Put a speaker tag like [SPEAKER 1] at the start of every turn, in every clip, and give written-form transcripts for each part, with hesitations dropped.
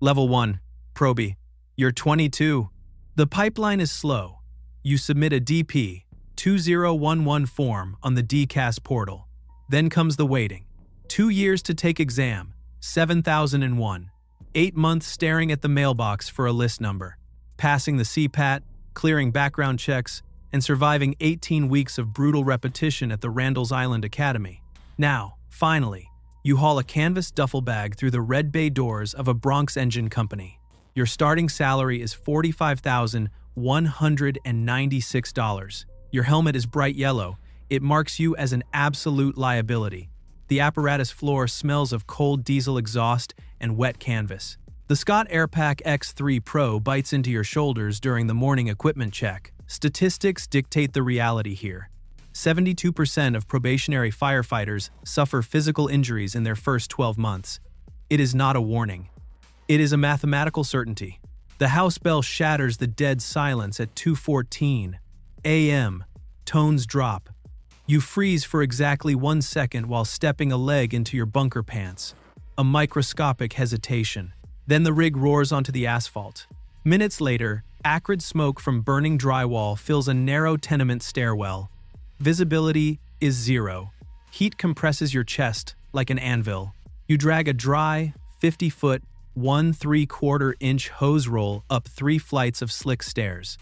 [SPEAKER 1] Level 1. Proby. You're 22. The pipeline is slow. You submit a DP 2011 form on the DCAS portal. Then comes the waiting. 2 years to take exam, 7,001. 8 months staring at the mailbox for a list number. Passing the CPAT, clearing background checks, and surviving 18 weeks of brutal repetition at the Randall's Island Academy. Now, finally, you haul a canvas duffel bag through the red bay doors of a Bronx engine company. Your starting salary is $45,196. Your helmet is bright yellow. It marks you as an absolute liability. The apparatus floor smells of cold diesel exhaust and wet canvas. The Scott Airpack X3 Pro bites into your shoulders during the morning equipment check. Statistics dictate the reality here. 72% of probationary firefighters suffer physical injuries in their first 12 months. It is not a warning. It is a mathematical certainty. The house bell shatters the dead silence at 2:14 a.m. Tones drop. You freeze for exactly 1 second while stepping a leg into your bunker pants. A microscopic hesitation. Then the rig roars onto the asphalt. Minutes later, acrid smoke from burning drywall fills a narrow tenement stairwell. Visibility is 0. Heat compresses your chest like an anvil. You drag a dry, 50-foot, 1¾ hose roll up 3 flights of slick stairs.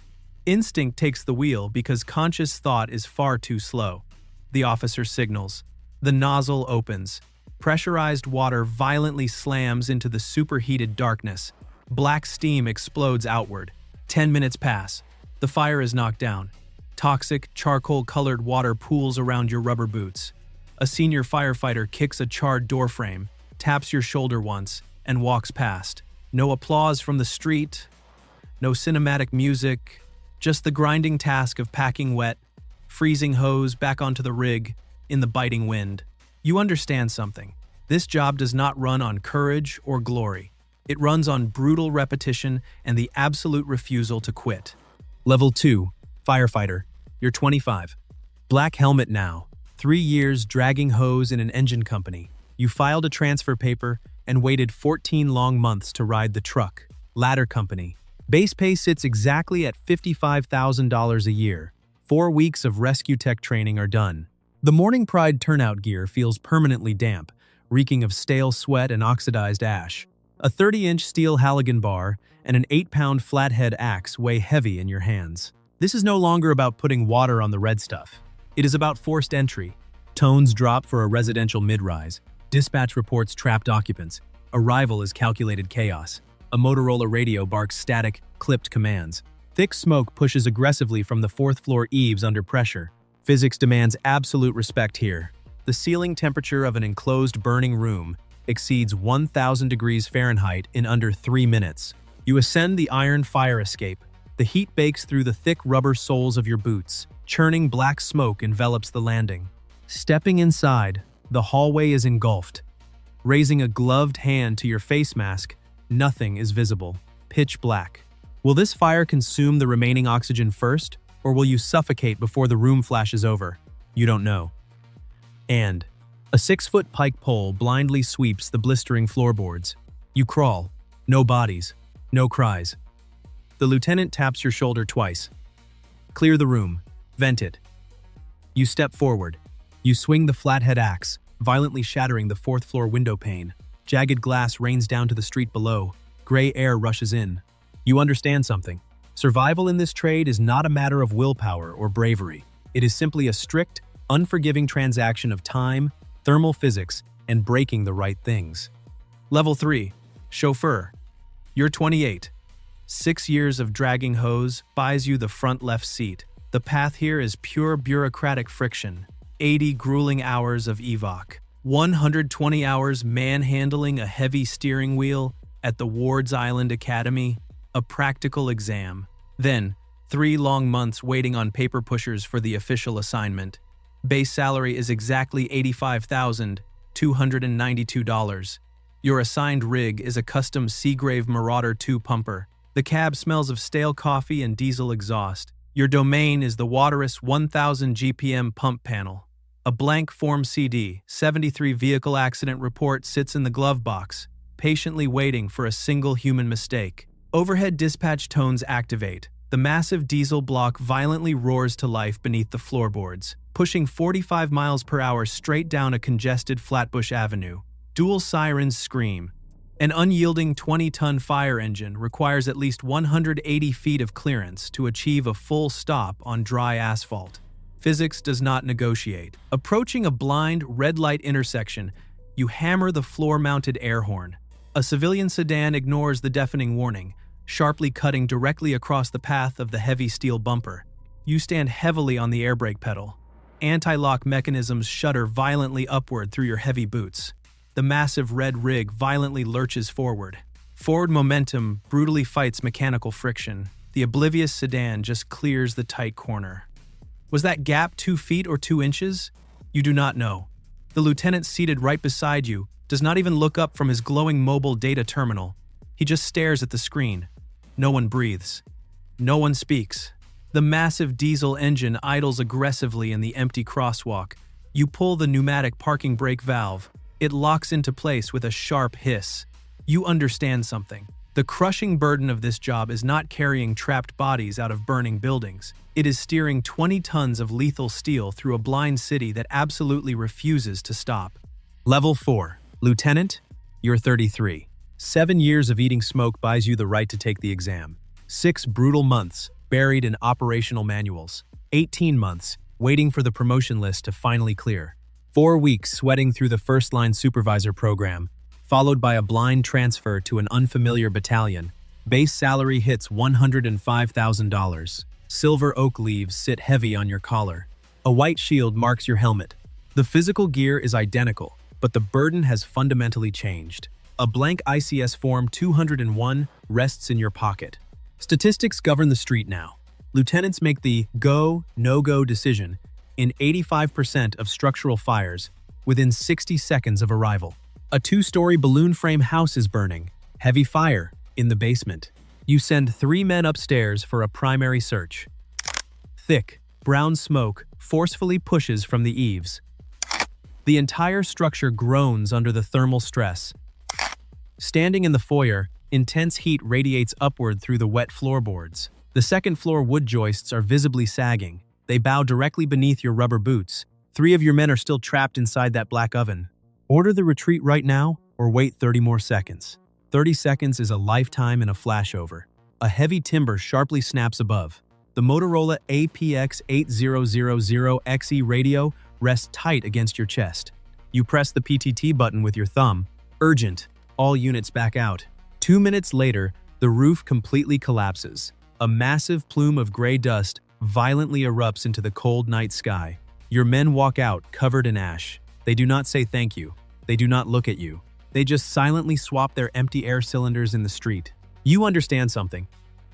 [SPEAKER 1] Instinct takes the wheel because conscious thought is far too slow. The officer signals. The nozzle opens. Pressurized water violently slams into the superheated darkness. Black steam explodes outward. 10 minutes pass. The fire is knocked down. Toxic, charcoal-colored water pools around your rubber boots. A senior firefighter kicks a charred doorframe, taps your shoulder once, and walks past. No applause from the street, no cinematic music, just the grinding task of packing wet, freezing hose back onto the rig in the biting wind. You understand something. This job does not run on courage or glory. It runs on brutal repetition and the absolute refusal to quit. Level 2. Firefighter. You're 25. Black helmet now. 3 years dragging hose in an engine company. You filed a transfer paper and waited 14 long months to ride the truck. Ladder company. Base pay sits exactly at $55,000 a year. 4 weeks of rescue tech training are done. The Morning Pride turnout gear feels permanently damp, reeking of stale sweat and oxidized ash. A 30-inch steel Halligan bar and an 8-pound flathead axe weigh heavy in your hands. This is no longer about putting water on the red stuff. It is about forced entry. Tones drop for a residential mid-rise. Dispatch reports trapped occupants. Arrival is calculated chaos. A Motorola radio barks static, clipped commands. Thick smoke pushes aggressively from the 4th floor eaves under pressure. Physics demands absolute respect here. The ceiling temperature of an enclosed burning room exceeds 1,000 degrees Fahrenheit in under 3 minutes. You ascend the iron fire escape. The heat bakes through the thick rubber soles of your boots. Churning black smoke envelops the landing. Stepping inside, the hallway is engulfed. Raising a gloved hand to your face mask, nothing is visible. Pitch black. Will this fire consume the remaining oxygen first, or will you suffocate before the room flashes over? You don't know. And a 6-foot pike pole blindly sweeps the blistering floorboards. You crawl. No bodies. No cries. The lieutenant taps your shoulder twice. Clear the room. Vent it. You step forward. You swing the flathead axe, violently shattering the 4th floor window pane. Jagged glass rains down to the street below. Gray air rushes in. You understand something. Survival in this trade is not a matter of willpower or bravery. It is simply a strict, unforgiving transaction of time, thermal physics, and breaking the right things. Level 3. Chauffeur. You're 28. 6 years of dragging hose buys you the front left seat. The path here is pure bureaucratic friction. 80 grueling hours of evoc. 120 hours manhandling a heavy steering wheel at the Ward's Island Academy. A practical exam. Then, 3 long months waiting on paper pushers for the official assignment. Base salary is exactly $85,292. Your assigned rig is a custom Seagrave Marauder 2 pumper. The cab smells of stale coffee and diesel exhaust. Your domain is the Waterous 1000 GPM pump panel. A blank Form CD, 73 vehicle accident report sits in the glove box. patiently waiting for a single human mistake. Overhead dispatch tones activate. The massive diesel block violently roars to life beneath the floorboards, pushing 45 miles per hour straight down a congested Flatbush Avenue. Dual sirens scream. An unyielding 20-ton fire engine requires at least 180 feet of clearance to achieve a full stop on dry asphalt. Physics does not negotiate. Approaching a blind, red-light intersection, you hammer the floor-mounted air horn. A civilian sedan ignores the deafening warning, sharply cutting directly across the path of the heavy steel bumper. You stand heavily on the air brake pedal. Anti-lock mechanisms shudder violently upward through your heavy boots. The massive red rig violently lurches forward. Forward momentum brutally fights mechanical friction. The oblivious sedan just clears the tight corner. Was that gap 2 feet or 2 inches? You do not know. The lieutenant seated right beside you does not even look up from his glowing mobile data terminal. He just stares at the screen. No one breathes. No one speaks. The massive diesel engine idles aggressively in the empty crosswalk. You pull the pneumatic parking brake valve. It locks into place with a sharp hiss. You understand something. The crushing burden of this job is not carrying trapped bodies out of burning buildings. It is steering 20 tons of lethal steel through a blind city that absolutely refuses to stop. Level 4. Lieutenant, you're 33. 7 years of eating smoke buys you the right to take the exam. 6 brutal months buried in operational manuals. 18 months waiting for the promotion list to finally clear. 4 weeks sweating through the first-line supervisor program, followed by a blind transfer to an unfamiliar battalion. Base salary hits $105,000. Silver oak leaves sit heavy on your collar. A white shield marks your helmet. The physical gear is identical, but the burden has fundamentally changed. A blank ICS Form 201 rests in your pocket. Statistics govern the street now. Lieutenants make the go, no-go decision in 85% of structural fires within 60 seconds of arrival. A 2-story balloon frame house is burning. Heavy fire in the basement. You send 3 men upstairs for a primary search. Thick, brown smoke forcefully pushes from the eaves. The entire structure groans under the thermal stress. Standing in the foyer, intense heat radiates upward through the wet floorboards. The second-floor wood joists are visibly sagging. They bow directly beneath your rubber boots. 3 of your men are still trapped inside that black oven. Order the retreat right now or wait 30 more seconds. 30 seconds is a lifetime in a flashover. A heavy timber sharply snaps above. The Motorola APX8000XE radio rests tight against your chest. You press the PTT button with your thumb. Urgent. All units back out. 2 minutes later, the roof completely collapses. A massive plume of gray dust violently erupts into the cold night sky. Your men walk out covered in ash. They do not say thank you. They do not look at you. They just silently swap their empty air cylinders in the street. You understand something.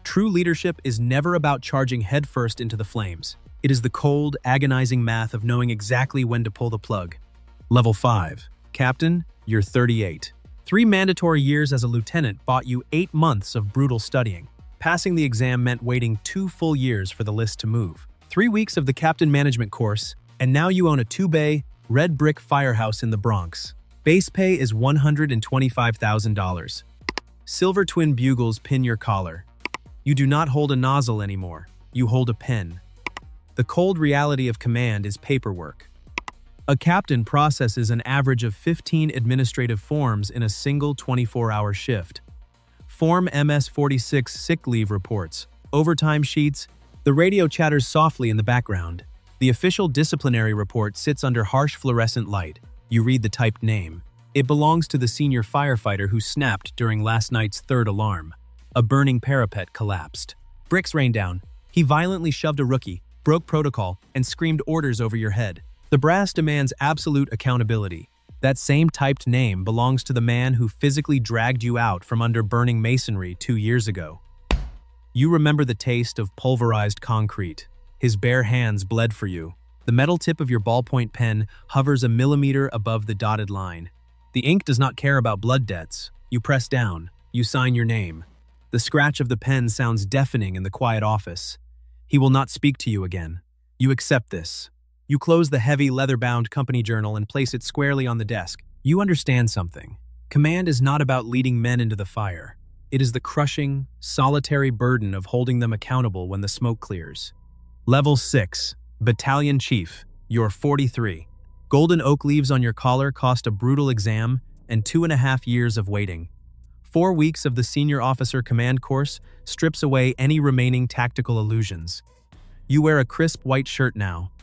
[SPEAKER 1] True leadership is never about charging headfirst into the flames. It is the cold, agonizing math of knowing exactly when to pull the plug. Level 5. Captain, you're 38. 3 mandatory years as a lieutenant bought you 8 months of brutal studying. Passing the exam meant waiting 2 full years for the list to move. 3 weeks of the captain management course, and now you own a 2-bay, red brick firehouse in the Bronx. Base pay is $125,000. Silver twin bugles pin your collar. You do not hold a nozzle anymore. You hold a pen. The cold reality of command is paperwork. A captain processes an average of 15 administrative forms in a single 24-hour shift. Form MS-46 sick leave reports, overtime sheets. The radio chatters softly in the background. The official disciplinary report sits under harsh fluorescent light. You read the typed name. It belongs to the senior firefighter who snapped during last night's 3rd alarm. A burning parapet collapsed. Bricks rained down. He violently shoved a rookie, broke protocol, and screamed orders over your head. The brass demands absolute accountability. That same typed name belongs to the man who physically dragged you out from under burning masonry 2 years ago. You remember the taste of pulverized concrete. His bare hands bled for you. The metal tip of your ballpoint pen hovers a millimeter above the dotted line. The ink does not care about blood debts. You press down. You sign your name. The scratch of the pen sounds deafening in the quiet office. He will not speak to you again. You accept this. You close the heavy leather-bound company journal and place it squarely on the desk. You understand something. Command is not about leading men into the fire. It is the crushing, solitary burden of holding them accountable when the smoke clears. Level 6. Battalion Chief. You're 43. Golden oak leaves on your collar cost a brutal exam and 2.5 years of waiting. 4 weeks of the Senior Officer Command course strips away any remaining tactical illusions. You wear a crisp white shirt now.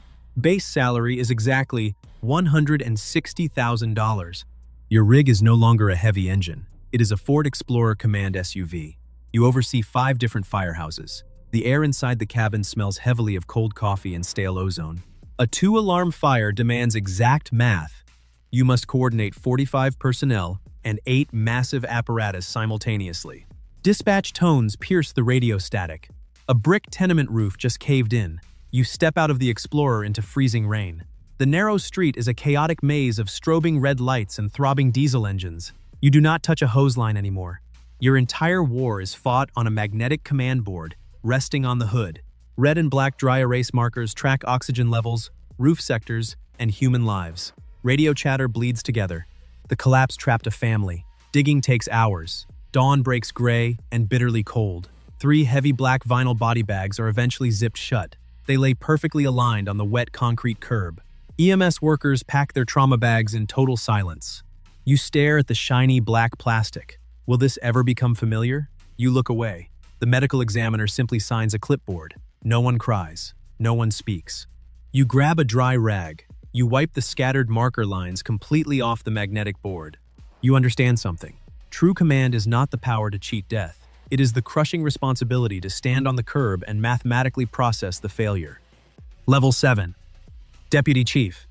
[SPEAKER 1] Base salary is exactly $160,000. Your rig is no longer a heavy engine. It is a Ford Explorer Command SUV. You oversee 5 different firehouses. The air inside the cabin smells heavily of cold coffee and stale ozone. A 2-alarm fire demands exact math. You must coordinate 45 personnel and 8 massive apparatus simultaneously. Dispatch tones pierce the radio static. A brick tenement roof just caved in. You step out of the Explorer into freezing rain. The narrow street is a chaotic maze of strobing red lights and throbbing diesel engines. You do not touch a hose line anymore. Your entire war is fought on a magnetic command board, resting on the hood. Red and black dry erase markers track oxygen levels, roof sectors, and human lives. Radio chatter bleeds together. The collapse trapped a family. Digging takes hours. Dawn breaks gray and bitterly cold. 3 heavy black vinyl body bags are eventually zipped shut. They lay perfectly aligned on the wet concrete curb. EMS workers pack their trauma bags in total silence. You stare at the shiny black plastic. Will this ever become familiar? You look away. The medical examiner simply signs a clipboard. No one cries. No one speaks. You grab a dry rag. You wipe the scattered marker lines completely off the magnetic board. You understand something. True command is not the power to cheat death. It is the crushing responsibility to stand on the curb and mathematically process the failure. Level 7. Deputy Chief.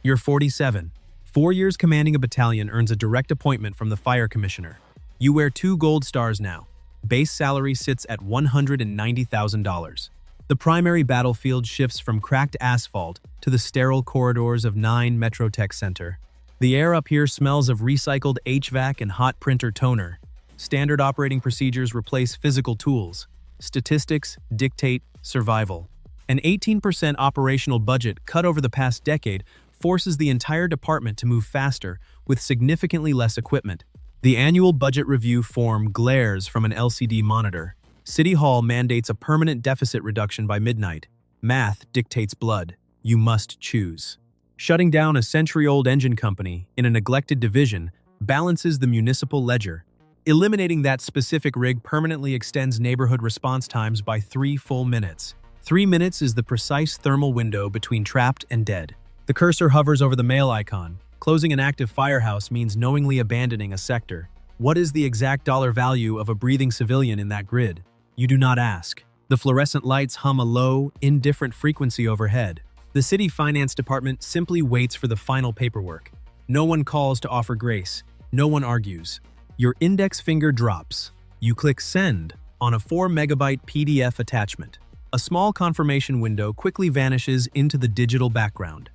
[SPEAKER 1] You're 47. 4 years commanding a battalion earns a direct appointment from the fire commissioner. You wear 2 gold stars now. Base salary sits at $190,000. The primary battlefield shifts from cracked asphalt to the sterile corridors of 9 Metrotech Center. The air up here smells of recycled HVAC and hot printer toner. Standard operating procedures replace physical tools. Statistics dictate survival. An 18% operational budget cut over the past decade forces the entire department to move faster with significantly less equipment. The annual budget review form glares from an LCD monitor. City Hall mandates a permanent deficit reduction by midnight. Math dictates blood. You must choose. Shutting down a century-old engine company in a neglected division balances the municipal ledger. Eliminating that specific rig permanently extends neighborhood response times by 3 full minutes. 3 minutes is the precise thermal window between trapped and dead. The cursor hovers over the mail icon. Closing an active firehouse means knowingly abandoning a sector. What is the exact dollar value of a breathing civilian in that grid? You do not ask. The fluorescent lights hum a low, indifferent frequency overhead. The city finance department simply waits for the final paperwork. No one calls to offer grace. No one argues. Your index finger drops. You click send on a 4-megabyte PDF attachment. A small confirmation window quickly vanishes into the digital background.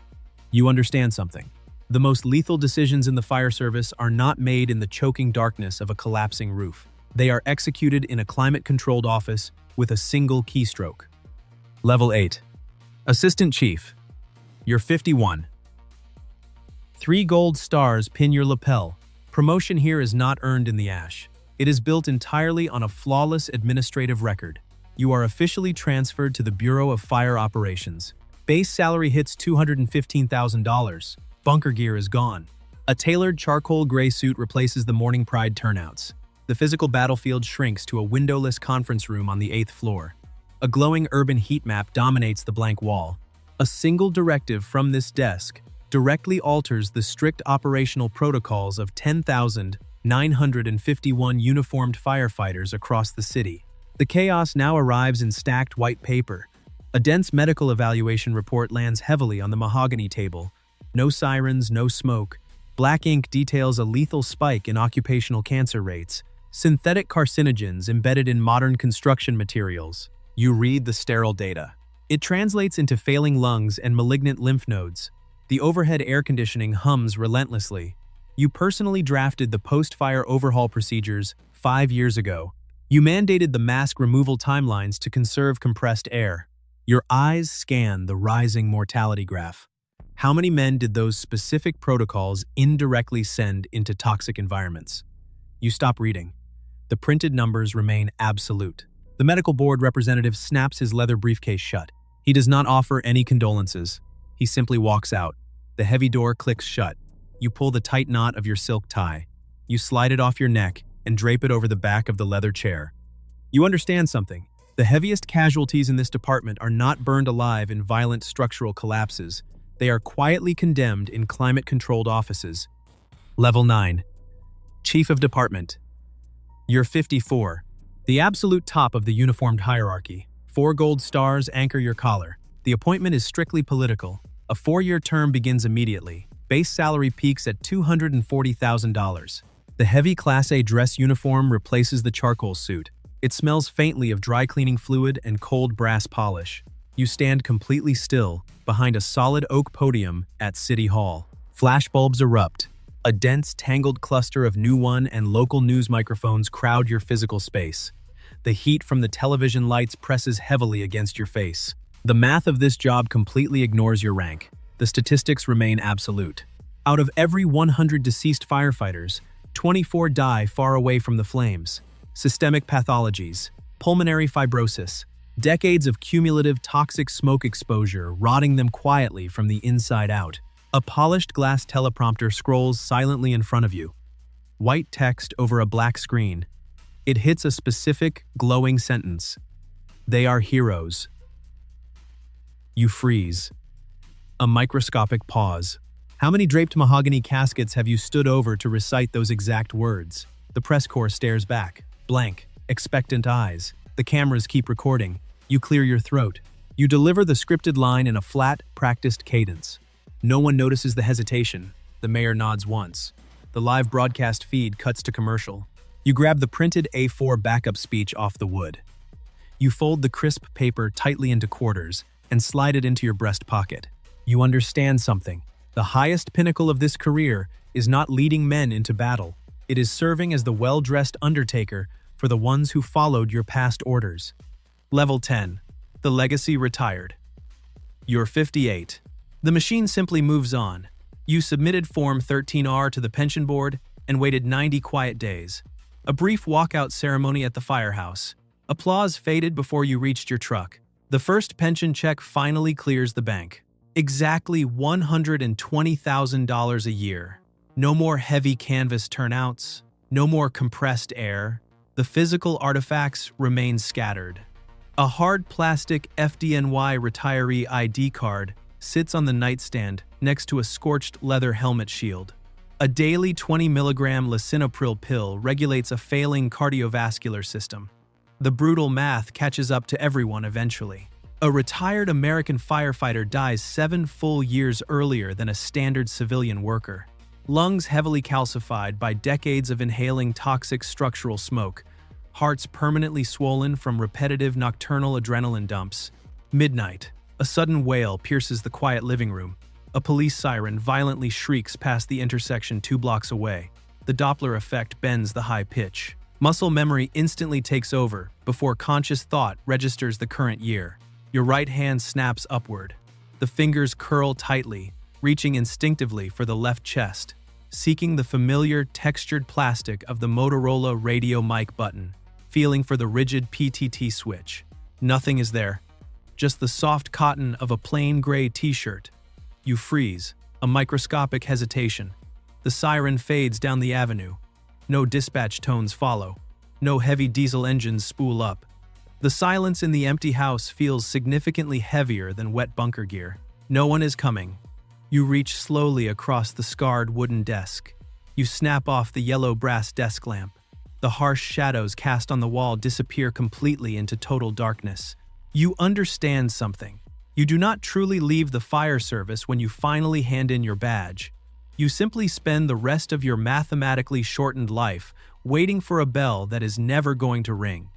[SPEAKER 1] You understand something. The most lethal decisions in the fire service are not made in the choking darkness of a collapsing roof. They are executed in a climate-controlled office with a single keystroke. Level 8. Assistant Chief. You're 51. 3 gold stars pin your lapel. Promotion here is not earned in the ash. It is built entirely on a flawless administrative record. You are officially transferred to the Bureau of Fire Operations. Base salary hits $215,000. Bunker gear is gone. A tailored charcoal gray suit replaces the morning pride turnouts. The physical battlefield shrinks to a windowless conference room on the 8th floor. A glowing urban heat map dominates the blank wall. A single directive from this desk directly alters the strict operational protocols of 10,951 uniformed firefighters across the city. The chaos now arrives in stacked white paper. A dense medical evaluation report lands heavily on the mahogany table. No sirens, no smoke. Black ink details a lethal spike in occupational cancer rates. Synthetic carcinogens embedded in modern construction materials. You read the sterile data. It translates into failing lungs and malignant lymph nodes. The overhead air conditioning hums relentlessly. You personally drafted the post-fire overhaul procedures 5 years ago. You mandated the mask removal timelines to conserve compressed air. Your eyes scan the rising mortality graph. How many men did those specific protocols indirectly send into toxic environments? You stop reading. The printed numbers remain absolute. The medical board representative snaps his leather briefcase shut. He does not offer any condolences. He simply walks out. The heavy door clicks shut. You pull the tight knot of your silk tie. You slide it off your neck and drape it over the back of the leather chair. You understand something. The heaviest casualties in this department are not burned alive in violent structural collapses. They are quietly condemned in climate-controlled offices. Level 9. Chief of Department. You're 54. The absolute top of the uniformed hierarchy. 4 gold stars anchor your collar. The appointment is strictly political. A 4-year term begins immediately. Base salary peaks at $240,000. The heavy Class A dress uniform replaces the charcoal suit. It smells faintly of dry cleaning fluid and cold brass polish. You stand completely still behind a solid oak podium at City Hall. Flashbulbs erupt. A dense, tangled cluster of New One and local news microphones crowd your physical space. The heat from the television lights presses heavily against your face. The math of this job completely ignores your rank. The statistics remain absolute. Out of every 100 deceased firefighters, 24 die far away from the flames. Systemic pathologies, pulmonary fibrosis, decades of cumulative toxic smoke exposure rotting them quietly from the inside out. A polished glass teleprompter scrolls silently in front of you. White text over a black screen. It hits a specific, glowing sentence. They are heroes. You freeze. A microscopic pause. How many draped mahogany caskets have you stood over to recite those exact words? The press corps stares back. Blank, expectant eyes. The cameras keep recording. You clear your throat. You deliver the scripted line in a flat, practiced cadence. No one notices the hesitation. The mayor nods once. The live broadcast feed cuts to commercial. You grab the printed A4 backup speech off the wood. You fold the crisp paper tightly into quarters and slide it into your breast pocket. You understand something. The highest pinnacle of this career is not leading men into battle. It is serving as the well-dressed undertaker for the ones who followed your past orders. Level 10. The legacy retired. You're 58. The machine simply moves on. You submitted Form 13R to the pension board and waited 90 quiet days. A brief walkout ceremony at the firehouse. Applause faded before you reached your truck. The first pension check finally clears the bank. Exactly $120,000 a year. No more heavy canvas turnouts. No more compressed air. The physical artifacts remain scattered. A hard plastic FDNY retiree ID card sits on the nightstand next to a scorched leather helmet shield. A daily 20-milligram lisinopril pill regulates a failing cardiovascular system. The brutal math catches up to everyone eventually. A retired American firefighter dies 7 full years earlier than a standard civilian worker. Lungs heavily calcified by decades of inhaling toxic structural smoke. Hearts permanently swollen from repetitive nocturnal adrenaline dumps. Midnight. A sudden wail pierces the quiet living room. A police siren violently shrieks past the intersection 2 blocks away. The Doppler effect bends the high pitch. Muscle memory instantly takes over before conscious thought registers the current year. Your right hand snaps upward. The fingers curl tightly, reaching instinctively for the left chest, seeking the familiar textured plastic of the Motorola radio mic button, feeling for the rigid PTT switch. Nothing is there. Just the soft cotton of a plain gray t-shirt. You freeze, a microscopic hesitation. The siren fades down the avenue. No dispatch tones follow. No heavy diesel engines spool up. The silence in the empty house feels significantly heavier than wet bunker gear. No one is coming. You reach slowly across the scarred wooden desk. You snap off the yellow brass desk lamp. The harsh shadows cast on the wall disappear completely into total darkness. You understand something. You do not truly leave the fire service when you finally hand in your badge. You simply spend the rest of your mathematically shortened life waiting for a bell that is never going to ring.